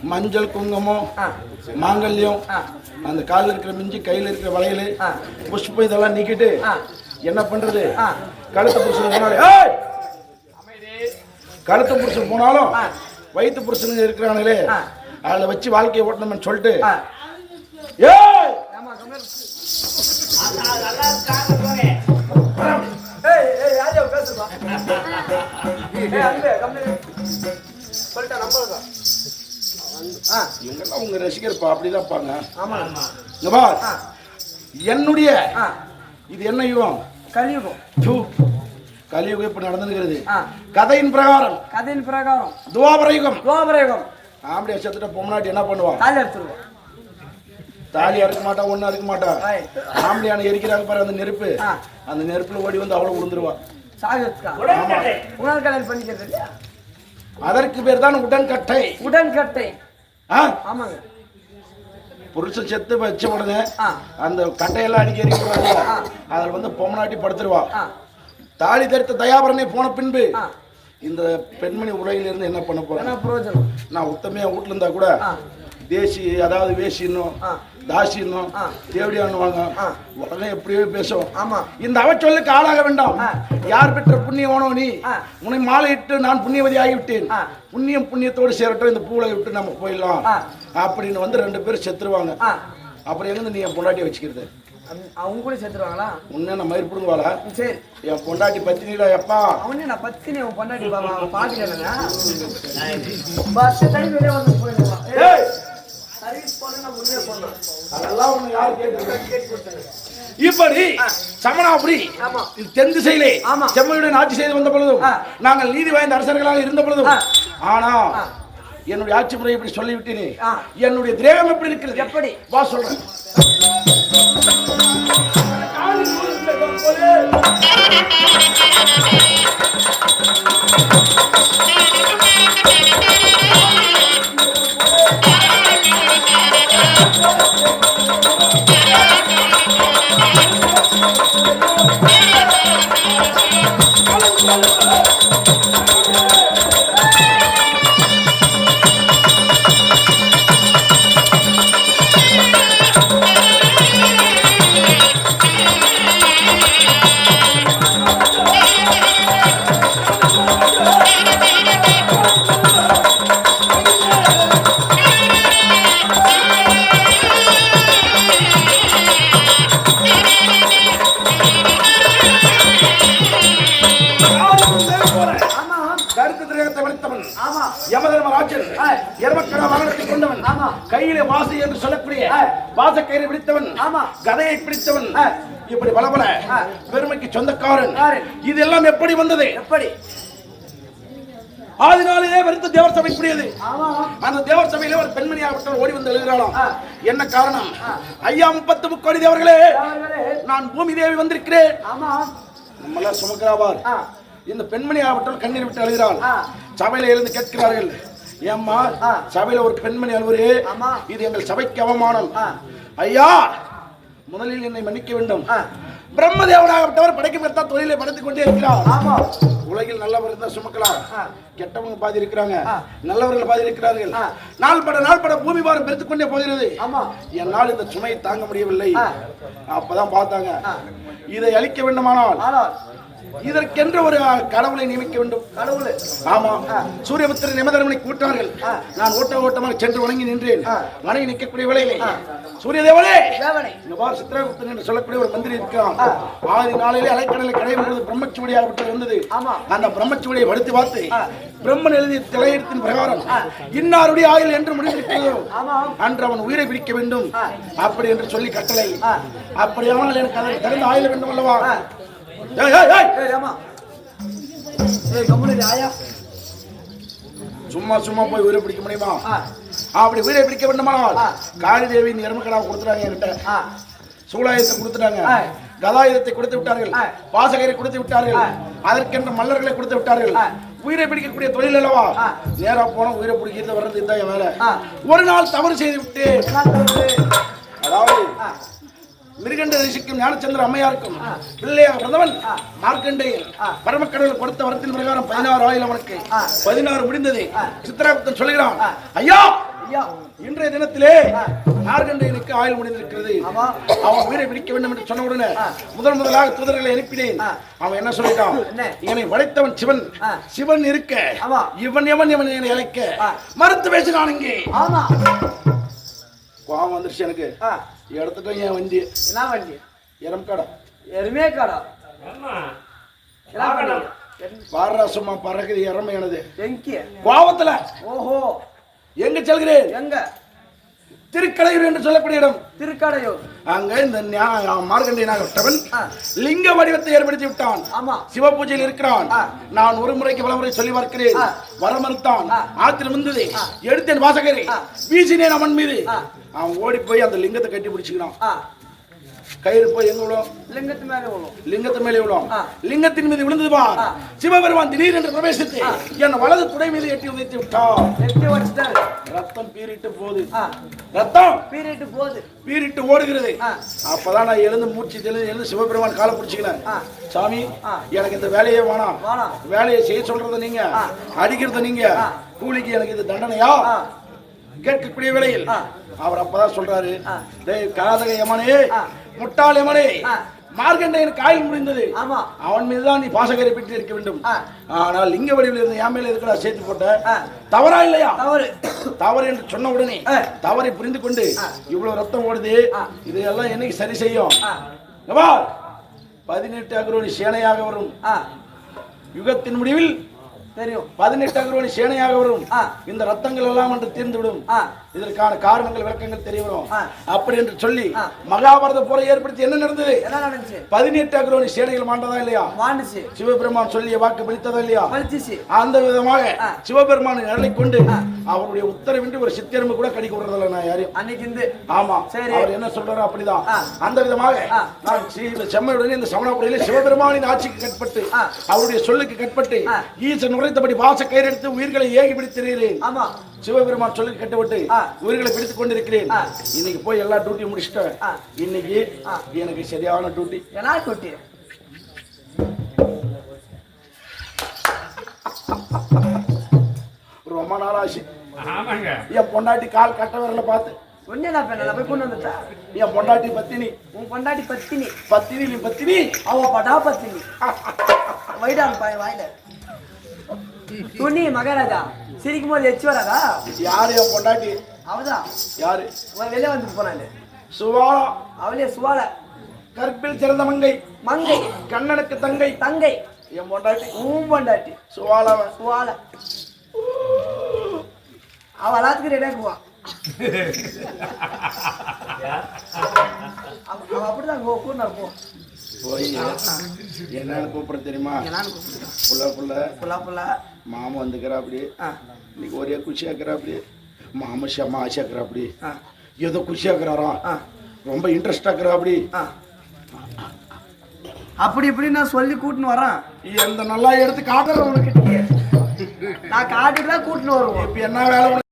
மஞ்சள் குங்குமம் மாங்கல்யம் அந்த காலில் இருக்கிற மிஞ்சி கையில் இருக்கிற வளையல் புஷ்பம் இதெல்லாம் நீக்கிட்டு என்ன பண்றது கழுத்து புருஷன் முன்னாடி கழுத்து புருஷன் போனாலும் வயிற்று புருஷன் இருக்கிறாங்களே அதில் வச்சு வாழ்க்கையை ஓட்டணும்னு சொல்லிட்டு இவங்கெல்லாம் உங்க ரசிகர்ப்பா அப்படிதான் இருப்பாங்க. ஆமா இங்க பார், என்னுடைய இது என்ன யுகம்? கலியுகம். கலியுகம் இப்ப நடந்துகிறது. கதையின் பிரகாரம் துவாபர யுகம். ஆம்படியா செத்துட்ட பொம்னாட்டி என்ன பண்ணுவான்? தாலி அறுத்துருவான். தாலி அறுக்க மாட்டா, ஒண்ணு அறுக்க மாட்டா. ஆம்படியான எரிக்கிறாங்க பாரு அந்த நெருப்பு, அந்த நெருப்புல ஓடி வந்து அவ்வளவு விழுந்துருவான். அதற்கு பேர் தான் உடன்கட்டை. ஆமாங்க. புருஷன் செத்து வச்ச உடனே அந்த கட்டையெல்லாம் அடிக்க எரிக்கிறாங்க. அதில் வந்து பொம்மநாட்டி படுத்துருவா. தாலி தரித்த தயாபரனை போன பின்பு இந்த பெண்மணி உலகிலிருந்து என்ன பண்ண போறேன்? நான் உத்தமையா வீட்டுல இருந்தா கூட தேசி, அதாவது வேசி இன்னும் தாசி இன்னும் தேவடியானுவாங்க. உடனே எப்படியோ பேசும். இந்த அவச்சொல்லுக்கு ஆளாக வேண்டாம். யார் பெற்ற புண்ணியமானோ நீ, உன்னை மாலையிட்டு நான் புண்ணியவதி ஆகிவிட்டேன், புண்ணியத்தோடு சேரட்டும், இந்த பூலை விட்டு நம்ம போயிடலாம் அப்படின்னு வந்து 2 பேரும் செத்துருவாங்க. அப்புறம் எங்க நீ என் பொண்டாட்டியை வச்சுக்கிறது? அவங்க கூட செத்துருவாங்களா? உன்ன நான் மயிர் புடுங்குவாளா? சரி, என் பொண்டாட்டி பத்தினிடா. எப்பா அவனே நான் பத்தினி, உன் பொண்டாட்டி பாக்கலங்க. பஸ் டைம் வெளியே வந்து போயிடுவான். இப்படி சமணாபுரி தென் திசையிலே செம்மையுடன் ஆட்சி செய்து வந்த பொழுதும், நாங்கள் நீதி வாய்ந்த அரசர்களாக இருந்த பொழுதும், ஆனா என்னுடைய ஆட்சி முறை இப்படி சொல்லிவிட்டேனே, என்னுடைய திரேகம் எப்படி இருக்கிறது? எப்படி வா சொல்றேன். கையிலே வாசி என்று சொல்லக்கூடிய வாசக்கயிறை பிடித்தவன், கதையை பிடித்தவன், இப்படி பலபல பெருமைக்கு சொந்தக்காரன். இதெல்லாம் எப்படி வந்தது? எப்படி ஆதினாலே வரித்த தேவர் சபை கூடியது. அந்த தேவர் சபையில ஒரு பெண்மணியாகப்பட்டவர் ஓடி வந்து எழுதுகிறாளாம். என்ன காரணம்? ஐயா 30 முக்கோடி தேவர்களே, நான் பூமி தேவி வந்திருக்கிறேன். நம்மள சுமக்கிறாவார். இந்த பெண்மணியாகப்பட்டவர் கண்ணீர் விட்டு எழுதுகிறாள். சபையில இருந்து கேட்கிறார்கள், ஏம்மா சபையில ஒரு பெண்மணி அழுவுறே, இது எங்கள் சபைக்கு அவமானம். ஐயா, முதலில் என்னை மன்னிக்க வேண்டும். பிரம்மதேவனாகப்பட்டவர் படைக்கப்பட்ட தொழிலை படைத்துக் கொண்டே இருக்கிறார். உலகில் நல்லவர் இருந்தா சுமக்கலாம், கெட்டவங்க பாதி இருக்கிறாங்க, நல்லவர்கள் பாதி இருக்கிறார்கள். நாள்பட பூமி பாரம் பெருத்துக் கொண்டே போகிறது. என்னால் இந்த சுமையை தாங்க முடியவில்லை. அப்பதான் பார்த்தாங்க, இதை அழிக்க வேண்டுமானால் இதற்கென்று ஒரு கடவுளை நியமிக்க வேண்டும். கடவுள்? ஆமா. சூரியபுத்திரன் யமதர்மனை கூட்டார்கள். நான் ஓட்டமாக சென்று வணங்கி நின்றேன். வணங்கி நிற்கக்கூடிய வேளையிலே, சூரிய தேவனே, சித்திரகுப்தன் என்று சொல்லக்கூடிய ஒரு மந்திரி இருக்கிறான். ஆதி நாளிலே அலைக்கடலை கடையும் பொழுது பிரம்மச்சுவடியாக வந்தது. அந்த பிரம்மச்சுவடியை வடுத்து பார்த்து பிரம்மன் எழுதிய தலையெழுத்தின் பிரகாரம் இன்னாருடைய ஆயுள் என்று முடிந்திருக்கிறதோ அன்று அவன் உயிரை பிடிக்க வேண்டும் அப்படி என்று சொல்லி கட்டளை. அப்படியானால் எனக்கு அதற்கு தகுந்த ஆயுள் வேண்டும் அல்லவா? சும்மா போய் உயிரை பிடிக்க முடியுமா? அப்படி உயிரை பிடிக்க வேண்டுமானால் காளி தேவியின் எருமக்கடா கொடுத்துட்டாங்க, என்கிட்ட சூலாயுதத்தை கொடுத்துட்டாங்க, கதாயுதத்தை கொடுத்து விட்டார்கள், பாசகரை கொடுத்து விட்டார்கள், அதற்கென்ற மல்லர்களை கொடுத்து விட்டார்கள். உயிரை பிடிக்கக்கூடிய தொழில் அல்லவா? நேரா போன உயிரை பிடிக்கிறது வர்றது இதுதான் என் வேலை. ஒரு நாள் தவறு செய்து விட்டு, அதாவது மிருகண்ட ரிஷிக்கும் ஞானச்சந்திர அம்மையாருக்கும் பிள்ளையாக பிறந்தவன் மார்க்கண்டேயன் பரமக்கடவுள் கொடுத்த வரத்தின் பிரகாரம் 16 ஆயுள் அவனுக்கு 16 முடிந்தது. சித்திரகுப்தன் சொல்லுகிறான், ஐயா இன்றைய தினத்திலே மார்க்கண்டேயனுக்கு ஆயுள் முடிந்திருக்கிறது, அவன் உயிரை பிடிக்க வேண்டும் என்று சொன்ன உடனே முதலாக தூதர்களை அனுப்பினேன். அவன் என்ன சொல்லிட்டான்? என்னை வளைத்தவன் சிவன், சிவன் இருக்க இவன் எவன் என்னை அழைக்க மறுத்து பேசினான். இங்கே கோபம் வந்துருச்சு எனக்கு. எடுத்துட்டேன் என் வண்டி. என்ன வண்டி? எருமக்கடா. எருமேக்கடா பாரா சும்மா பறக்குது எருமை எனது கோபத்துல. ஓஹோ, எங்க செல்கிறேன்? எங்க? திருக்கடையூர் என்று சொல்லக்கூடிய இடம். திருக்கடையூர். அங்க இந்த மார்கண்டேயனாகப்பட்டவன் லிங்க வடிவத்தை ஏற்படுத்தி விட்டான். ஆமா. சிவ பூஜையில் இருக்கிறான். நான் ஒரு முறைக்கு பல முறை சொல்லி பார்க்கிறேன். வர மறுத்தான். ஆத்திரம் வந்தது. எடுத்தேன் வாசகரை வீசினேன் அவன் மீது. அவன் ஓடி போய் அந்த லிங்கத்தை கட்டி பிடிச்சுக்கிறான். கயிறு போய் எங்க விழும்? லிங்கத்து மேலே விழும். லிங்கத்தின் மீது விழுந்தது பார். சிவபெருமான் திடீர் என்று பிரவேசித்து என் வலது துடை மீது எட்டி உதைத்து விட்டான். ரத்தம் பீறிட்டு போகுது. ரத்தம் பீறிட்டு ஓடுகிறது. அப்பதான் நான் எழுந்து மூச்சு எழுந்து சிவபெருமான் காலை பிடிச்சிக்கிறேன். சாமி, எனக்கு இந்த வேலையே வேணாம். வேலையை செய்ய சொல்றத நீங்க, அடிக்கிறத நீங்க, கூலிக்கு எனக்கு இது தண்டனையா கேட்கக்கூடிய வேளையில் அவர் அப்பதான் சொல்றாரு, காதக யமனே, முட்டாள் யமனே, மார்கண்டேயன் காயில் முடிந்தது. அவன் மீதுதான் நீ பாசகரை பெற்று இருக்க வேண்டும். ஆனால் லிங்க வடிவில் இருந்த என் மேல இருக்கிற சேர்த்து போட்ட தவறா இல்லையா? தவறு என்று சொன்ன உடனே தவறை புரிந்து கொண்டு இவ்வளவு ரத்தம் ஓடுது, இதெல்லாம் என்னைக்கு சரி செய்யும்? 18 அக்ரோனி சேனையாக வரும். யுகத்தின் முடிவில் தெரியும் 18 அக்ரோனி சேனையாக வரும். இந்த ரத்தங்கள் எல்லாம் என்று தீர்ந்துவிடும். இதற்கான காரணங்கள் விளக்கங்கள் தெரிய வரும். அப்படி என்று சொல்லி மகாபாரத போரை ஏற்படுத்தி என்ன நடந்தது? 18 அக்ரோனி சேனைகள் மாண்டதா இல்லையா? சிவபெருமான் சொல்லிய வாக்கு பலித்ததா இல்லையா? அந்த விதமாக சிவபெருமானை நிலை கொண்டு அவருடைய உத்தரவின்றி ஒரு சித்திரம்பு கூட கடிக்க விடுறதில்லை நான் யாரையும். ஆமா, அவர் என்ன சொல்றாரோ அப்படிதான். அந்த விதமாக நான் செம்மையுடனே இந்த சமணபுரியில சிவபெருமானின் ஆட்சிக்கு கட்பட்டு அவருடைய சொல்லுக்கு கட்பட்டு ஈசன் உரைத்தபடி வாச கயிறு எடுத்து உயிர்களை ஏகி பிடித்திருக்கிறேன். சிவபெருமான் சொல்லுக்கு கட்டுப்பட்டு உயிர்களை பிடித்துக் கொண்டிருக்கிறேன். இன்னைக்கு போய் எல்லா டியூட்டியும் முடிச்சிட்டேன். இன்னைக்கு எனக்கு சரியான டியூட்டி. ரொம்ப நாள் ஆச்சு. என் பொண்டாட்டி கால் கட்ட வரல பார்த்து என் பொண்டாட்டி பத்தினி. உன் பொண்டாட்டி பத்தினி? பத்தினி நீ பத்தினி, அவ படா பத்தினி. வைடான் பாய் வாயில துணி. மகாராஜா சிரிக்கும் போது எச்சு வராதா? யாரு என் பொண்டாட்டி? அவதான். யாரு? வெளியே வந்து போனாங்க. சுவாலா. அவளே சுவாலா. கற்பில் சிறந்த மங்கை. மங்கை. கண்ணனுக்கு தங்கை. தங்கை. என் பொண்டாட்டி. உன் பொண்டாட்டி சுவாலா. சுவாலா. அவ எல்லாத்துக்கும் ரெடியாக்குவான். அப்படிதான் கூட்டினா போ. என்னன்னு கூப்பிட தெரியுமா? மாமா வந்துக்கிறா அப்படி. இன்னைக்கு ஒரே குஷியாக்குறா அப்படி. மாமா ஷமா ஆசையாக்குறா அப்படி. ஏதோ குஷியாக்குறாராம். ரொம்ப இன்ட்ரெஸ்ட் ஆக்குறா அப்படி. அப்படி இப்படி நான் சொல்லி கூட்டின்னு வரேன். எந்த நல்லா எடுத்து காட்டுறேன் உனக்கு. நான் காட்டிட்டு தான் கூட்டின்னு வருவோம். இப்ப என்ன வேலை?